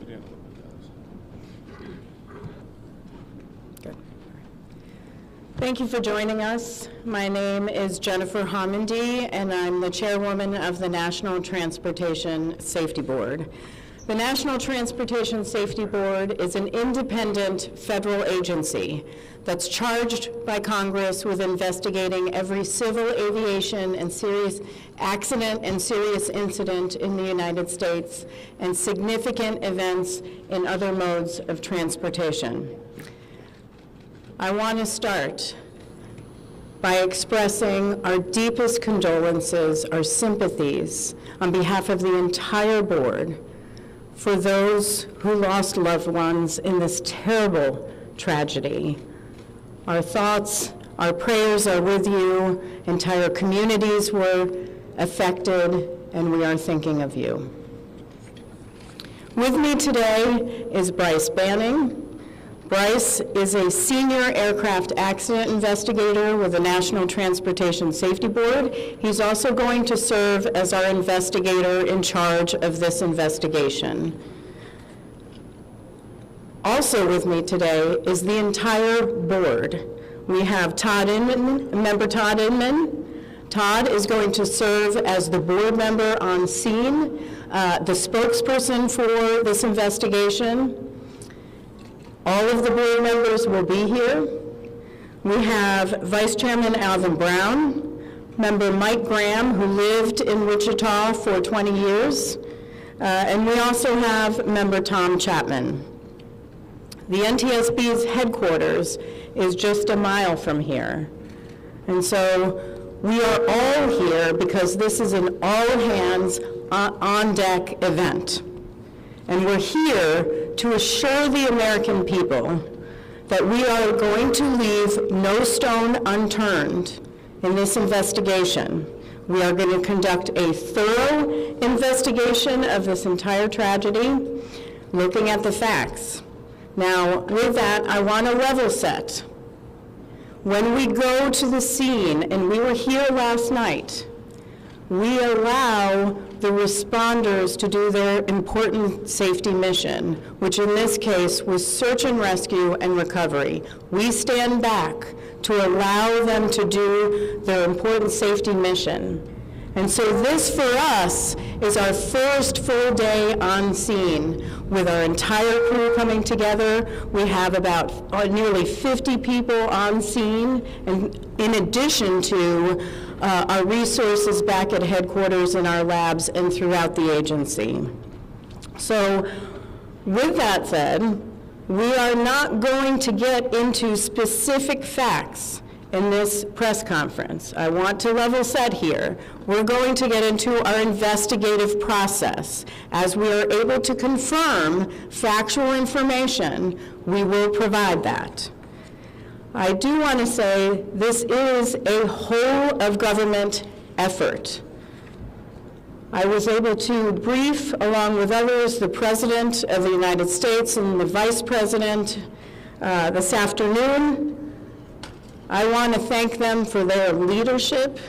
Good. Thank you for joining us. My name is Jennifer Homendy, and I'm the chairwoman of the National Transportation Safety Board. The National Transportation Safety Board is an independent federal agency that's charged by Congress with investigating every civil aviation and serious accident and serious incident in the United States and significant events in other modes of transportation. I want to start by expressing our deepest condolences, our sympathies on behalf of the entire board for those who lost loved ones in this terrible tragedy. Our thoughts, our prayers are with you. Entire communities were affected, and we are thinking of you. With me today is Bryce Banning. Bryce is a senior aircraft accident investigator with the National Transportation Safety Board. He's also going to serve as our investigator in charge of this investigation. Also with me today is the entire board. We have Todd Inman, member Todd Inman. Todd is going to serve as the board member on scene, the spokesperson for this investigation. All of the board members will be here. We have Vice Chairman Alvin Brown, member Mike Graham, who lived in Wichita for 20 years, and we also have member Tom Chapman. The NTSB's headquarters is just a mile from here. And so we are all here because this is an all-hands on-deck event. And we're here to assure the American people that we are going to leave no stone unturned in this investigation. We are going to conduct a thorough investigation of this entire tragedy, looking at the facts. Now, with that, I want to level set. When we go to the scene, and we were here last night, we allow the responders to do their important safety mission, which in this case was search and rescue and recovery. We stand back to allow them to do their important safety mission. And so this, for us, is our first full day on scene with our entire crew coming together. We have about nearly 50 people on scene, and in addition to our resources back at headquarters in our labs and throughout the agency. So with that said, we are not going to get into specific facts in this press conference. I want to level set here. We're going to get into our investigative process. As we are able to confirm factual information, we will provide that. I do want to say this is a whole of government effort. I was able to brief, along with others, the President of the United States and the Vice President this afternoon. I want to thank them for their leadership,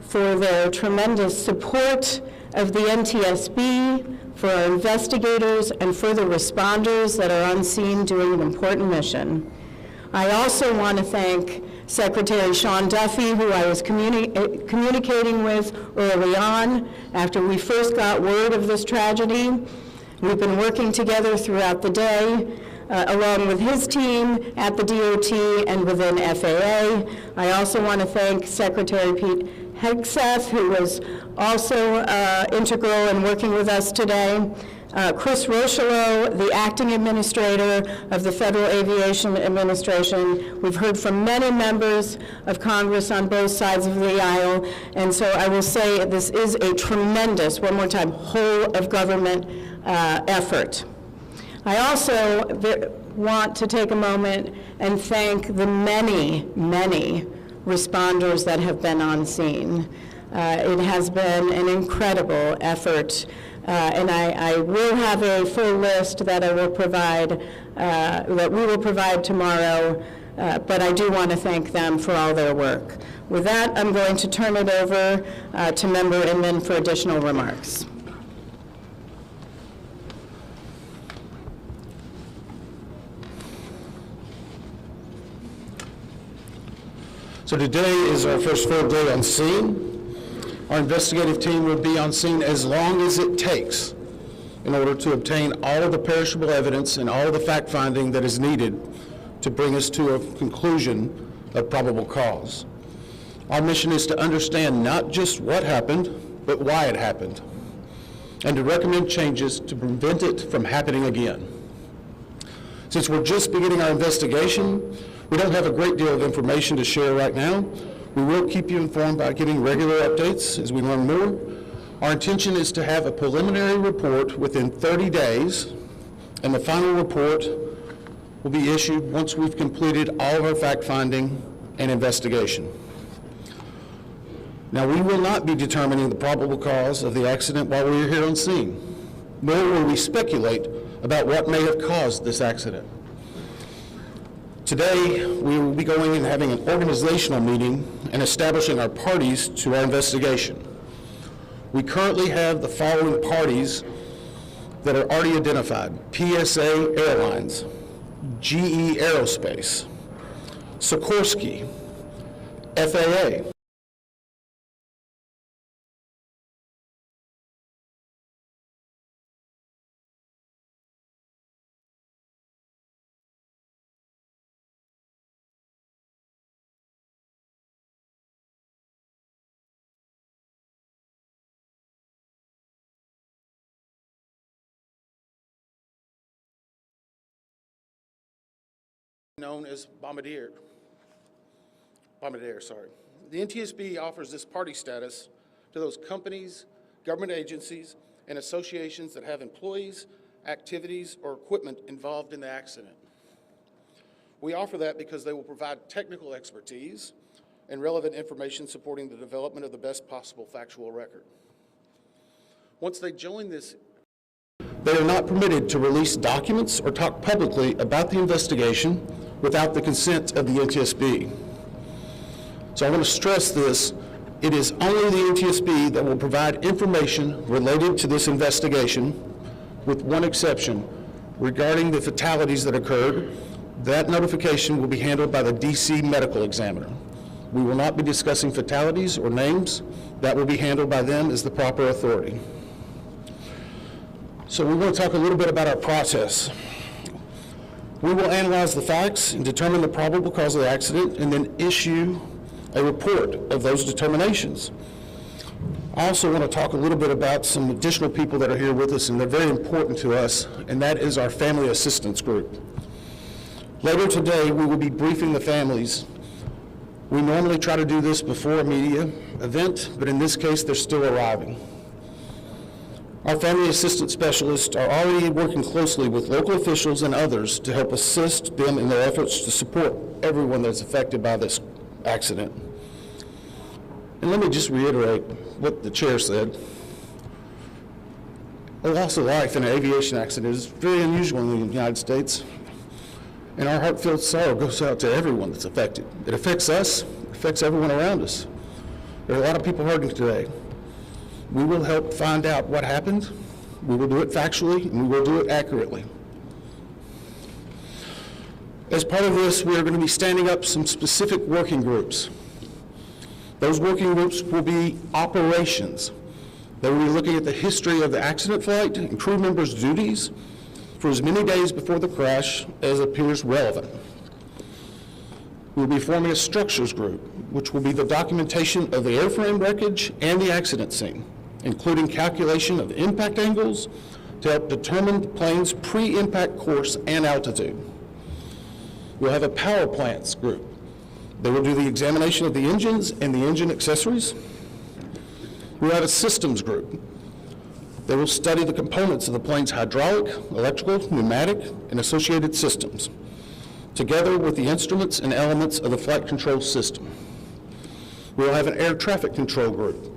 for their tremendous support of the NTSB, for our investigators, and for the responders that are on scene doing an important mission. I also want to thank Secretary Sean Duffy, who I was communicating with early on after we first got word of this tragedy. We've been working together throughout the day, along with his team at the DOT and within FAA. I also want to thank Secretary Pete Hegseth, who was also integral in working with us today. Chris Rocheleau, the acting administrator of the Federal Aviation Administration. We've heard from many members of Congress on both sides of the aisle, and so I will say this is a tremendous, one more time, whole of government effort. I also want to take a moment and thank the many, many responders that have been on scene. It has been an incredible effort. And I will have a full list that I will provide, that we will provide tomorrow, but I do want to thank them for all their work. With that, I'm going to turn it over to Member Inman for additional remarks. So today is our first full day on scene. Our investigative team will be on scene as long as it takes in order to obtain all of the perishable evidence and all of the fact-finding that is needed to bring us to a conclusion of probable cause. Our mission is to understand not just what happened, but why it happened, and to recommend changes to prevent it from happening again. Since we're just beginning our investigation, we don't have a great deal of information to share right now. We will keep you informed by giving regular updates as we learn more. Our intention is to have a preliminary report within 30 days, and the final report will be issued once we've completed all of our fact-finding and investigation. Now, we will not be determining the probable cause of the accident while we are here on scene, nor will we speculate about what may have caused this accident. Today, we will be going and having an organizational meeting and establishing our parties to our investigation. We currently have the following parties that are already identified: PSA Airlines, GE Aerospace, Sikorsky, FAA, known as Bombardier. The NTSB offers this party status to those companies, government agencies, and associations that have employees, activities, or equipment involved in the accident. We offer that because they will provide technical expertise and relevant information supporting the development of the best possible factual record. Once they join this, they are not permitted to release documents or talk publicly about the investigation without the consent of the NTSB. So I want to stress this: it is only the NTSB that will provide information related to this investigation, with one exception. Regarding the fatalities that occurred, that notification will be handled by the DC medical examiner. We will not be discussing fatalities or names. That will be handled by them as the proper authority. So we want to talk a little bit about our process. We will analyze the facts and determine the probable cause of the accident, and then issue a report of those determinations. I also want to talk a little bit about some additional people that are here with us, and they're very important to us, and that is our family assistance group. Later today, we will be briefing the families. We normally try to do this before a media event, but in this case, they're still arriving. Our family assistance specialists are already working closely with local officials and others to help assist them in their efforts to support everyone that's affected by this accident. And let me just reiterate what the chair said. A loss of life in an aviation accident is very unusual in the United States, and our heartfelt sorrow goes out to everyone that's affected. It affects us, it affects everyone around us. There are a lot of people hurting today. We will help find out what happened. We will do it factually, and we will do it accurately. As part of this, we are going to be standing up some specific working groups. Those working groups will be operations. They will be looking at the history of the accident flight and crew members' duties for as many days before the crash as appears relevant. We will be forming a structures group, which will be the documentation of the airframe wreckage and the accident scene, including calculation of impact angles to help determine the plane's pre-impact course and altitude. We'll have a power plants group. They will do the examination of the engines and the engine accessories. We'll have a systems group. They will study the components of the plane's hydraulic, electrical, pneumatic, and associated systems, together with the instruments and elements of the flight control system. We'll have an air traffic control group.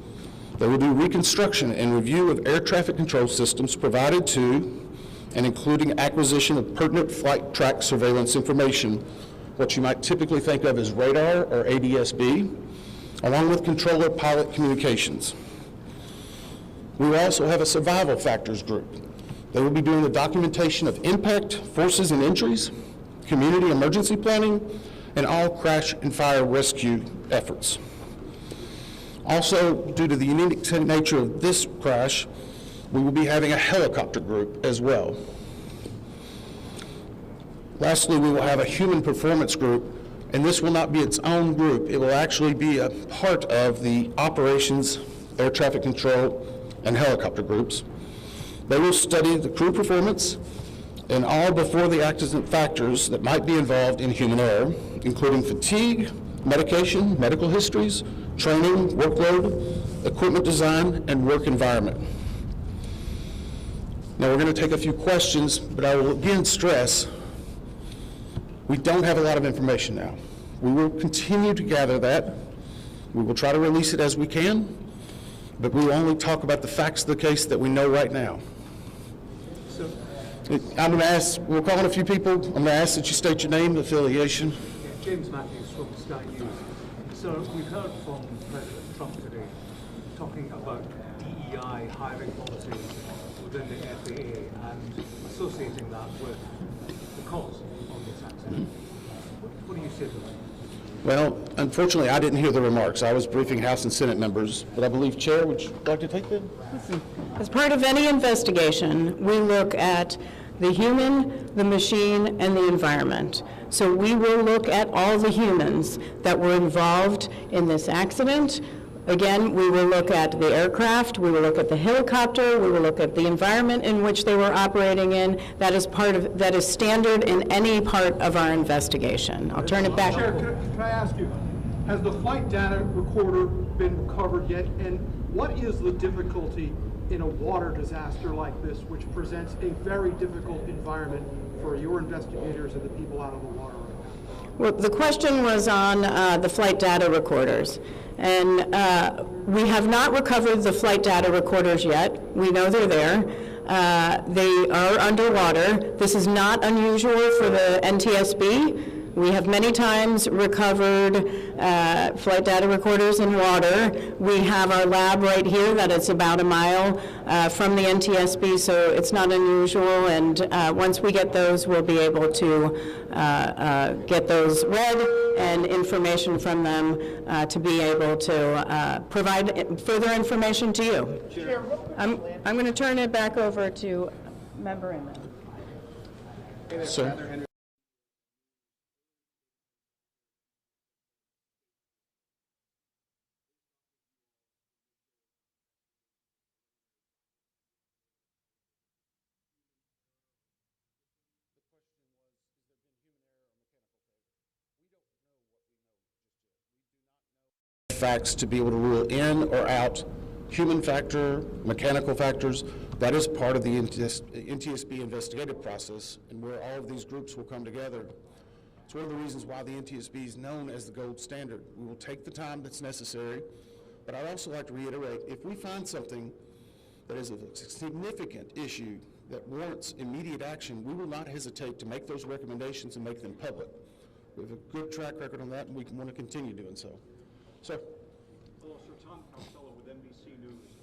They will do reconstruction and review of air traffic control systems provided to and including acquisition of pertinent flight track surveillance information, what you might typically think of as radar or ADSB, along with controller pilot communications. We will also have a survival factors group. They will be doing the documentation of impact, forces and injuries, community emergency planning, and all crash and fire rescue efforts. Also, due to the unique nature of this crash, we will be having a helicopter group as well. Lastly, we will have a human performance group, and this will not be its own group. It will actually be a part of the operations, air traffic control, and helicopter groups. They will study the crew performance and all before the accident factors that might be involved in human error, including fatigue, medication, medical histories, training, workload, equipment design, and work environment. Now we're going to take a few questions, but I will again stress, we don't have a lot of information now. We will continue to gather that. We will try to release it as we can, but we will only talk about the facts of the case that we know right now. I'm going to ask, we're calling a few people. I'm going to ask that you state your name and affiliation. James Matthews from Sky News. So we've heard from President Trump today talking about DEI hiring policies within the FAA and associating that with the cause of this accident. What do you say to that? Well, unfortunately, I didn't hear the remarks. I was briefing House and Senate members, but I believe, Chair, would you like to take that? As part of any investigation, we look at the human, the machine, and the environment. So we will look at all the humans that were involved in this accident. Again, we will look at the aircraft, we will look at the helicopter, we will look at the environment in which they were operating in. That is standard in any part of our investigation. I'll turn it back. Chair, can I ask you, has the flight data recorder been recovered yet? And what is the difficulty in a water disaster like this, which presents a very difficult environment for your investigators and the people out on the water right now? Well, the question was on the flight data recorders. And we have not recovered the flight data recorders yet. We know they're there. They are underwater. This is not unusual for the NTSB. We have many times recovered flight data recorders in water. We have our lab right here that is about a mile from the NTSB, so it's not unusual. And once we get those, we'll be able to get those read and information from them to be able to provide further information to you. I'm going to turn it back over to Member Inman. Sir. Facts to be able to rule in or out human factor, mechanical factors. That is part of the NTSB investigative process, and where all of these groups will come together. It's one of the reasons why the NTSB is known as the gold standard. We will take the time that's necessary, but I'd also like to reiterate, if we find something that is a significant issue that warrants immediate action, we will not hesitate to make those recommendations and make them public. We have a good track record on that, and we want to continue doing so. Sir. Hello, Sir. Tom Costello with NBC News.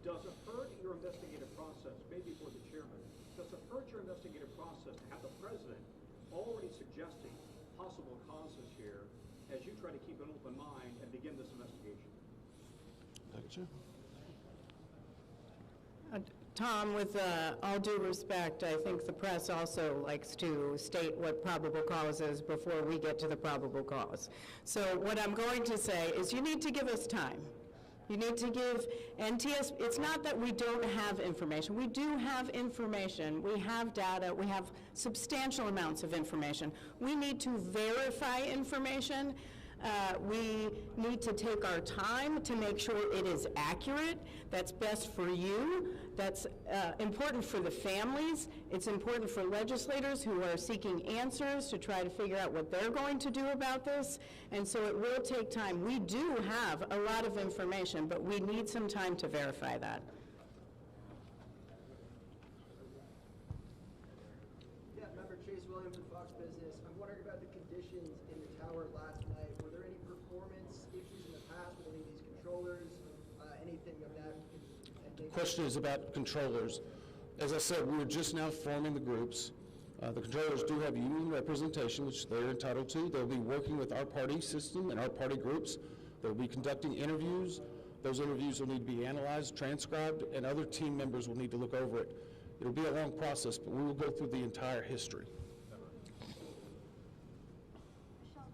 Does it hurt your investigative process, maybe for the chairman, does it hurt your investigative process to have the president already suggesting possible causes here as you try to keep an open mind and begin this investigation? Thank you. Tom, with all due respect, I think the press also likes to state what probable cause is before we get to the probable cause. So what I'm going to say is you need to give us time. You need to give NTSB, it's not that we don't have information. We do have information. We have data. We have substantial amounts of information. We need to verify information. We need to take our time to make sure it is accurate. That's best for you. That's important for the families. It's important for legislators who are seeking answers to try to figure out what they're going to do about this. And so it will take time. We do have a lot of information, but we need some time to verify that. Yeah, Member Chase Williams of Fox Business. I'm wondering about the conditions in the tower last night. Were there any performance issues in the past with any of these controllers, anything of that? The question is about controllers. As I said, we were just now forming the groups. The controllers do have union representation, which they're entitled to. They'll be working with our party system and our party groups. They'll be conducting interviews. Those interviews will need to be analyzed, transcribed, and other team members will need to look over it. It'll be a long process, but we will go through the entire history. Michelle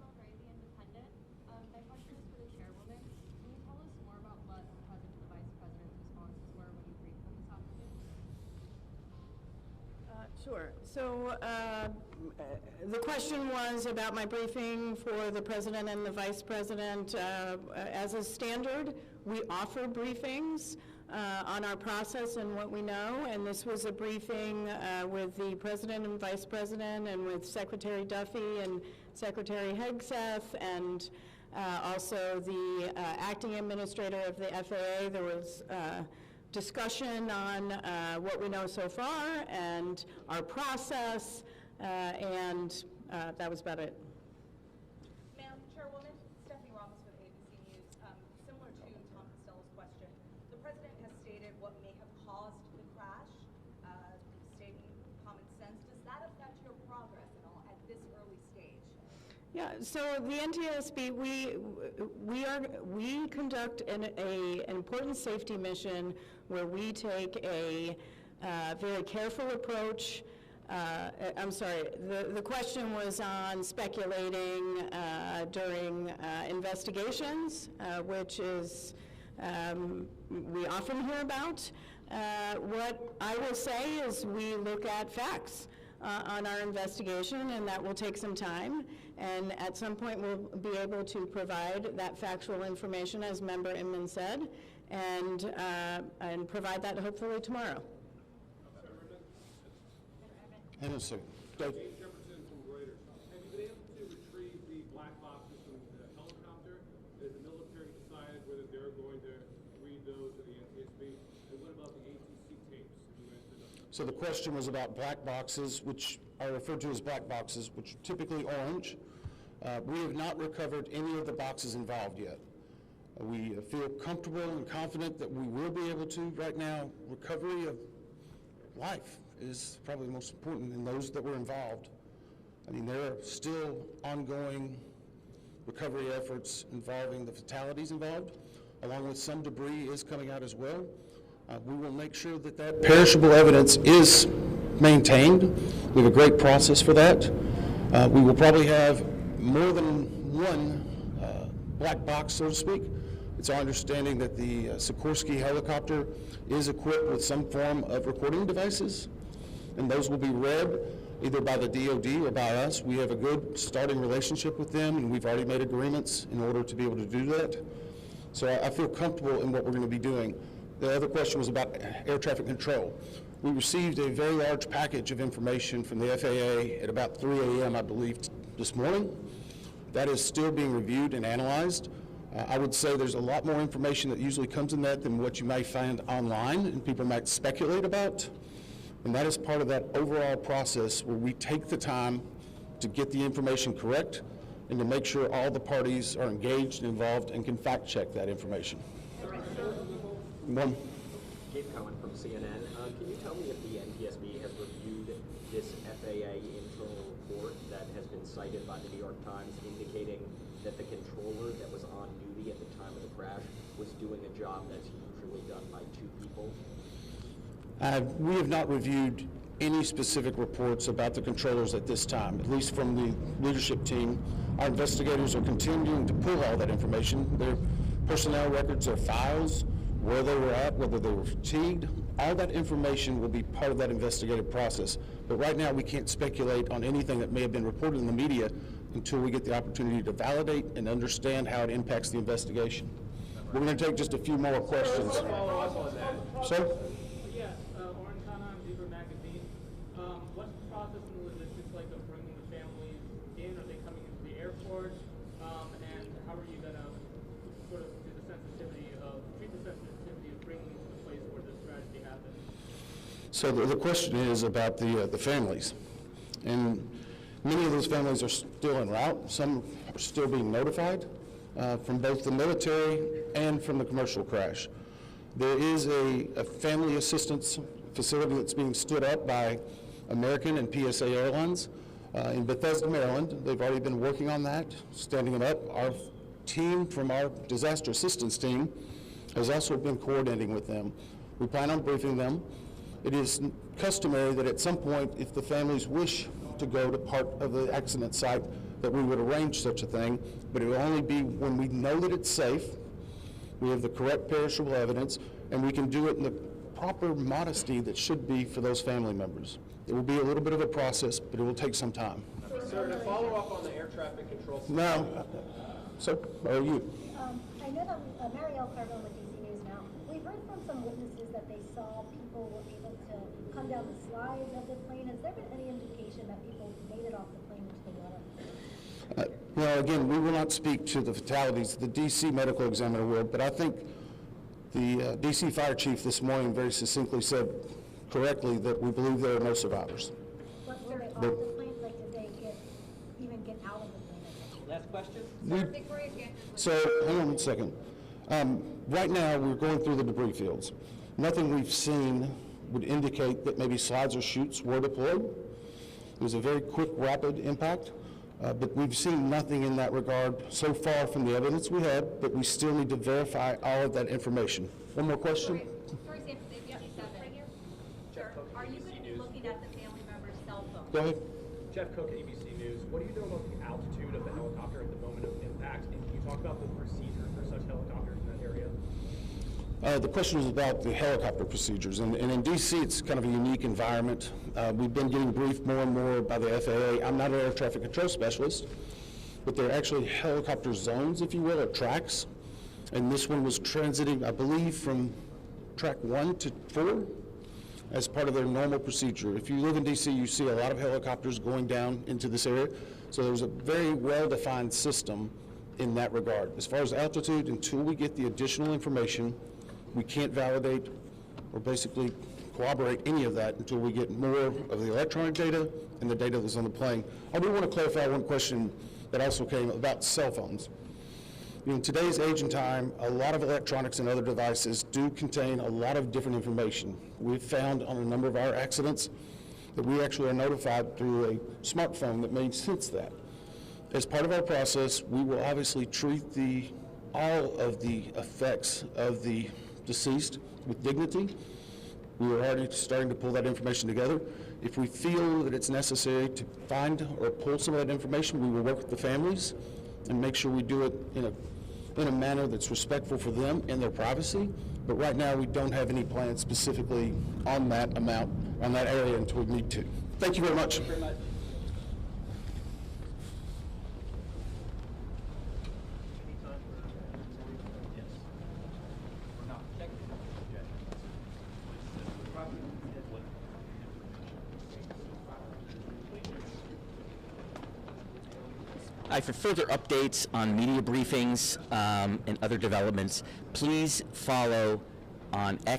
Belgray, The Independent. My question is for the chairwoman. Can you tell us more about what the president and the vice president's responses were when you briefed them this afternoon? Sure. So the question was about my briefing for the president and the vice president. As a standard, we offer briefings on our process and what we know, and this was a briefing with the president and vice president and with Secretary Duffy and Secretary Hegseth and also the acting administrator of the FAA. There was discussion on what we know so far and our process, and that was about it. Ma'am, Chairwoman, Stephanie Ramos with ABC News. Similar to Tom Costello's question, the President has stated what may have caused the crash, stating common sense. Does that affect your progress at all at this early stage? Yeah, so the NTSB, we conduct an important safety mission where we take a very careful approach. I'm sorry, the question was on speculating during investigations, which is, we often hear about. What I will say is we look at facts on our investigation, and that will take some time. And at some point, we'll be able to provide that factual information, as Member Inman said, and provide that hopefully tomorrow. Hang on a second. Dave. James Jefferson from Reuters. Have you been able to retrieve the black boxes from the helicopter? Has the military decided whether they're going to read those to the NTSB? And what about the ATC tapes? So the question was about black boxes, which I refer to as black boxes, which are typically orange. We have not recovered any of the boxes involved yet. We feel comfortable and confident that we will be able to. Right now, recovery of life is probably the most important in those that were involved. I mean, there are still ongoing recovery efforts involving the fatalities involved, along with some debris is coming out as well. We will make sure that that perishable evidence is maintained. We have a great process for that. We will probably have more than one black box, so to speak. It's our understanding that the Sikorsky helicopter is equipped with some form of recording devices, and those will be read either by the DoD or by us. We have a good starting relationship with them, and we've already made agreements in order to be able to do that. So I feel comfortable in what we're going to be doing. The other question was about air traffic control. We received a very large package of information from the FAA at about 3 a.m., I believe, this morning. That is still being reviewed and analyzed. I would say there's a lot more information that usually comes in that than what you may find online and people might speculate about. And that is part of that overall process where we take the time to get the information correct and to make sure all the parties are engaged and involved and can fact check that information. One. Gabe Cohen from CNN. Can you tell me if the NTSB has reviewed this FAA internal report that has been cited by the New York Times indicating that the controller that was on duty at the time of the crash was doing a job that's usually done by two people? We have not reviewed any specific reports about the controllers at this time, at least from the leadership team. Our investigators are continuing to pull all that information, their personnel records, their files, where they were at, whether they were fatigued. All that information will be part of that investigative process. But right now, we can't speculate on anything that may have been reported in the media until we get the opportunity to validate and understand how it impacts the investigation. We're going to take just a few more questions. Sir? Yeah, Orange Hannah, Beaver Magazine. What's the process and the logistics like of bringing the families in? Are they coming into the airport? And how are you going to sort of do the sensitivity of, treat the sensitivity of bringing them to the place where this tragedy happened? So the question is about the families. And many of those families are still en route. Some are still being notified from both the military and from the commercial crash. There is a family assistance facility that's being stood up by American and PSA Airlines. In Bethesda, Maryland, they've already been working on that, standing it up. Our team from our disaster assistance team has also been coordinating with them. We plan on briefing them. It is customary that at some point, if the families wish to go to part of the accident site, that we would arrange such a thing, but it will only be when we know that it's safe, we have the correct perishable evidence, and we can do it in the proper modesty that should be for those family members. It will be a little bit of a process, but it will take some time. Sir, to follow up on the air traffic control system. Now, so, are you? I know that Marielle Carville with DC News now. We've heard from some witnesses that they saw people were able to come down the slides of the plane. Has there been any indication that people made it off the plane into the water? Well, again, we will not speak to the fatalities. The DC medical examiner will, but I think the DC fire chief this morning very succinctly said correctly that we believe there are no survivors. What were they off the plane? Like, did they even get out of the plane? Last question? So, hang on one second. Right now, we're going through the debris fields. Nothing we've seen would indicate that maybe slides or chutes were deployed. It was a very quick, rapid impact, but we've seen nothing in that regard so far from the evidence we had, but we still need to verify all of that information. One more question? For example, the ABC7, right here. Sure. Are you going to be looking at the family member's cell phone? Go ahead. Jeff Cook, ABC News. What do you know about the altitude of the helicopter at the moment of impact? And can you talk about the procedure for such helicopters in that area? The question was about the helicopter procedures, and in DC it's kind of a unique environment. We've been getting briefed more and more by the FAA. I'm not an air traffic control specialist, but they're actually helicopter zones, if you will, or tracks. And this one was transiting, I believe, from track 1 to 4 as part of their normal procedure. If you live in DC, you see a lot of helicopters going down into this area. So there's a very well-defined system in that regard. As far as altitude, until we get the additional information, we can't validate or basically corroborate any of that until we get more of the electronic data and the data that's on the plane. I do want to clarify one question that also came about cell phones. In today's age and time, a lot of electronics and other devices do contain a lot of different information. We've found on a number of our accidents that we actually are notified through a smartphone that may sense that. As part of our process, we will obviously treat all of the effects of the deceased with dignity. We are already starting to pull that information together. If we feel that it's necessary to find or pull some of that information, we will work with the families and make sure we do it in a manner that's respectful for them and their privacy. But right now, we don't have any plans specifically on that amount, on that area until we need to. Thank you very much. Thank you very much. For further updates on media briefings and other developments, please follow on X